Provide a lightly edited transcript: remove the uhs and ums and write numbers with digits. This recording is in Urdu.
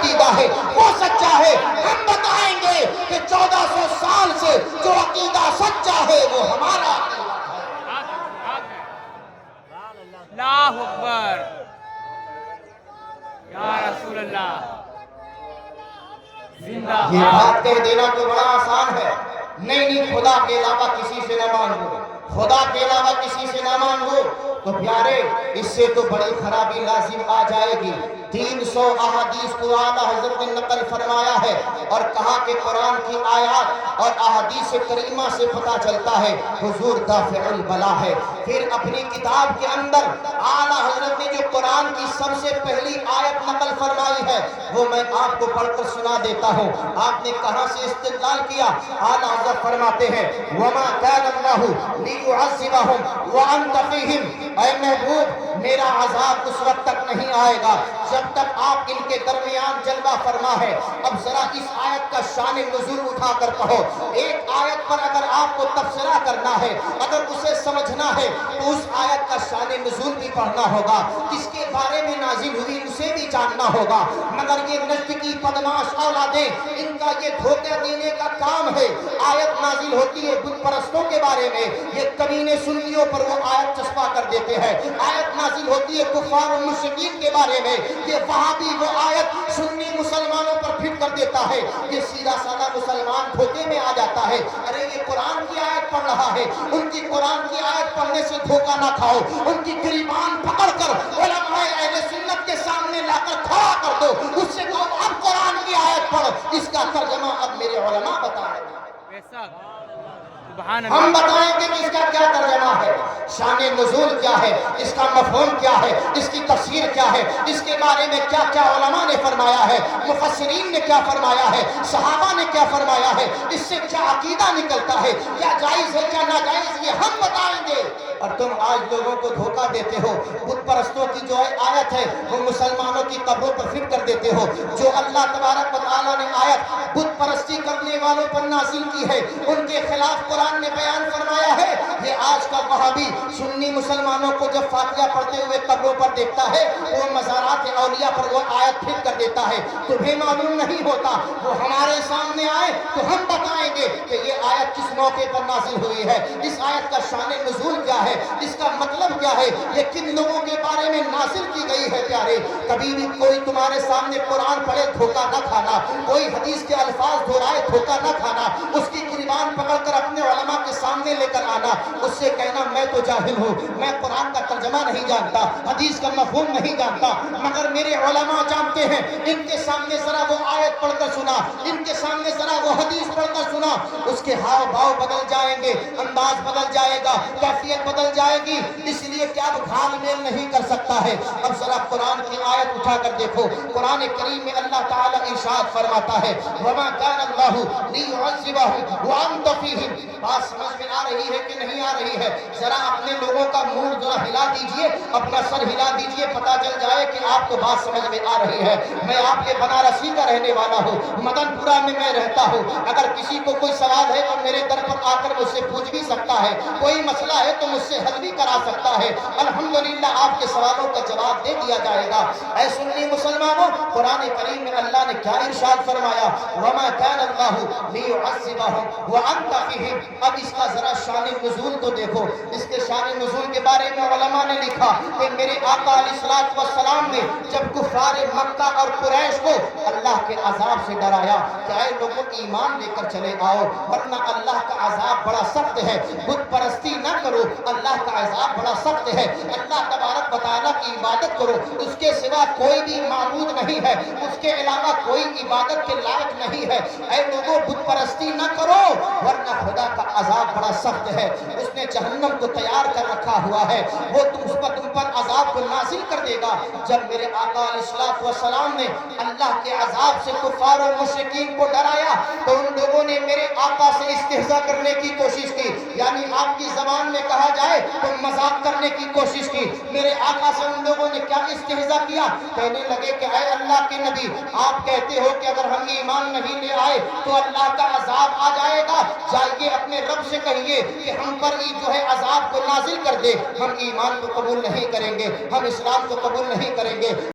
عقیدہ ہے وہ سچا ہے. ہم بتائیں گے کہ 1400 سال سے جو عقیدہ سچا ہے وہ ہمارا عقیدہ ہے. اللہ اکبر یا رسول اللہ. زندہ یہ بات کہہ دینا تو بڑا آسان ہے. نہیں خدا کے علاوہ کسی سے نہ مانگو, خدا کے علاوہ کسی سے نہ مانگو. تو پیارے اس سے تو بڑی خرابی لازم آ جائے گی. 300 احادیث کو اعلیٰ حضرت نے نقل فرمایا ہے اور کہا کہ قرآن کی آیات اور احادیث کریمہ سے پتہ چلتا ہے حضور دافع البلا ہے. پھر اپنی کتاب کے اندر اعلیٰ حضرت نے جو قرآن کی سب سے پہلی آیت نقل فرمائی ہے وہ میں آپ کو پڑھ کر سنا دیتا ہوں. آپ نے کہاں سے استدلال کیا؟ اعلیٰ حضرت فرماتے ہیں وَمَا كَانَ اللَّهُ لِيُعَذِّبَهُمْ وَأَنْتَ فِيهِمْ. اے محبوب میرا عذاب اس وقت تک نہیں آئے گا جب تک آپ ان کے درمیان جلوہ فرما ہے. اب ذرا اس آیت کا شان نزول اٹھا کر کہو. ایک آیت پر اگر آپ کو تبصرہ کرنا ہے, اگر اسے سمجھنا ہے تو اس آیت کا شان نزول بھی پڑھنا ہوگا, کس کے بارے میں نازل ہوئی اسے بھی جاننا ہوگا. مگر یہ نجد کی بدماش اولادیں, ان کا یہ دھوکہ دینے کا کام ہے. آیت نازل ہوتی ہے بت پرستوں کے بارے میں, یہ کمینے سنیوں پر وہ آیت چسپا کر دیتے ہیں. آیت نازل ہوتی ہے کفار و مشرکین کے بارے میں, یہ وہاں بھی وہ آیت سنی مسلمانوں پر پھٹ کر دیتا ہے. یہ سیدھا سادہ مسلمان دھوکے میں آ جاتا ہے. ارے یہ قرآن کی آیت پڑھ رہا ہے, ان کی قرآن کی آیت پڑھنے سے دھوکہ نہ کھاؤ. ان کی گریبان پکڑ کر علماء اہل سنت کے سامنے لا کر کھڑا کر دو, اس سے کہو اب قرآن کی آیت پڑھ, اس کا ترجمہ اب میرے علماء بتائیں. ہم بتائیں گے کہ اس کا کیا ترجمہ ہے, شان نزول کیا ہے, اس کا مفہوم کیا ہے, اس کی تفسیر کیا ہے, اس کے بارے میں کیا کیا علماء نے فرمایا ہے, مفسرین نے کیا فرمایا ہے, صحابہ نے کیا فرمایا ہے, اس سے کیا عقیدہ نکلتا ہے, کیا جائز ہے کیا ناجائز, یہ ہم بتائیں گے. اور تم آج لوگوں کو دھوکہ دیتے ہو. بت پرستوں کی جو آیت ہے وہ مسلمانوں کی قبروں پر فٹ کر دیتے ہو. جو اللہ تبارک و تعالیٰ نے آیت بت پرستی کرنے والوں پر نازل کی ہے ان کے خلاف قرآن نے بیان فرمایا ہے. یہ آج کا وہابی سنی مسلمانوں کو جب فاتحہ پڑھتے ہوئے قبروں پر دیکھتا ہے وہ مزارات اولیاء پر وہ آیت فٹ کر دیتا ہے. تمہیں معلوم نہیں ہوتا, وہ ہمارے سامنے آئے تو ہم بتائیں گے کہ یہ آیت کس موقع پر نازل ہوئی ہے, اس آیت کا شان نزول کیا ہے, اس کا مطلب کیا ہے, یہ کن لوگوں کے بارے میں نازل کی گئی ہے. پیارے کبھی بھی کوئی تمہارے سامنے قرآن پڑھے دھوکہ نہ کھانا, کوئی حدیث کے الفاظ دہرائے دھوکہ نہ کھانا, اس کی گریبان پکڑ کر اپنے علماء کے سامنے لے کر آنا, اس سے کہنا میں تو جاہل ہوں, میں قرآن کا ترجمہ نہیں جانتا, حدیث کا مفہوم نہیں جانتا, مگر میرے علماء جانتے ہیں. ان کے سامنے ذرا وہ آیت پڑھ کر سنا, ان کے سامنے ذرا وہ حدیث پڑھ کر سنا, اس کے ہاؤ بھاؤ بدل جائیں گے, انداز بدل جائے گا, کیفیت بدل جائے گی. اس لیے کہ اب گھال میل نہیں کر سکتا ہے. اب ذرا قرآن کی آیت اٹھا کر دیکھو. قرآن کریم میں اللہ تعالیٰ ارشاد فرماتا ہے وَمَا كَانَ اللَّهُ لِيُعَذِّبَهُمْ وَأَنْتَ فِيهِمْ. بات سمجھ میں آ رہی ہے کہ نہیں آ رہی ہے؟ ذرا اپنے لوگوں کا منہ ذرا ہلا دیجئے, اپنا سر ہلا دیجئے, پتہ چل جائے کہ آپ کو بات سمجھ میں آ رہی ہے. میں آپ کے بنارسی کا رہنے والا ہوں, مدن پورہ میں میں رہتا ہوں. اگر کسی کو کوئی سوال ہے تو میرے در پر آ کر مجھ سے پوچھ بھی سکتا ہے, کوئی مسئلہ ہے تو مجھ سے حل بھی کرا سکتا ہے. الحمدللہ آپ کے سوالوں کا جواب دے دیا جائے گا. اے سنی مسلمانوں, قرآن کریم میں اللہ نے کیا ارشاد فرمایا وَمَا كَانَ اللَّهُ لِيُعَذِّبَهُمْ وَأَنْتَ فِيهِمْ. اب اس کا ذرا شان نزول تو دیکھو. اس کے شان نزول کے بارے میں علماء نے لکھا کہ میرے آقا علیہ الصلوۃ والسلام نے جب کفار مکہ اور قریش کو اللہ کے عذاب سے ڈرایا کہ اے لوگوں ایمان لے کر چلے آؤ ورنہ اللہ کا عذاب بڑا سخت ہے, بت پرستی نہ کرو, اللہ کا عذاب بڑا سخت ہے, اللہ تبارک و تعالیٰ کی عبادت کرو, اس کے سوا کوئی بھی معبود نہیں ہے, اس کے علاوہ کوئی عبادت کے لائق نہیں ہے. اے لوگوں بت پرستی نہ کرو ورنہ خدا کا عذاب بڑا سخت ہے, اس نے جہنم کو تیار کر رکھا ہوا ہے, وہ تم پر عذاب کو نازل کر دے گا. جب میرے آقا علیہ الصلوۃ والسلام نے اللہ کے عذاب سے کفار و مشرکین کو ڈرایا تو ان لوگوں نے میرے آقا سے استہزاء کرنے کی کوشش کی, یعنی آپ کی زبان میں کہا جائے تو مذاق کرنے کی کوشش کی. میرے آقا سے ان لوگوں نے کیا استہزاء کیا, کہنے لگے کہ اے اللہ کے نبی آپ کہتے ہو کہ اگر ہم ایمان نہیں لے آئے تو اللہ کا عذاب آ جائے گا, جائیے اپنے رب سے کہیے کہ ہم پر جو ہے عذاب کو نازل کر دے, ہم ایمان کو قبول نہیں کریں گے, ہم اسلام کو قبول نہیں کریں گے.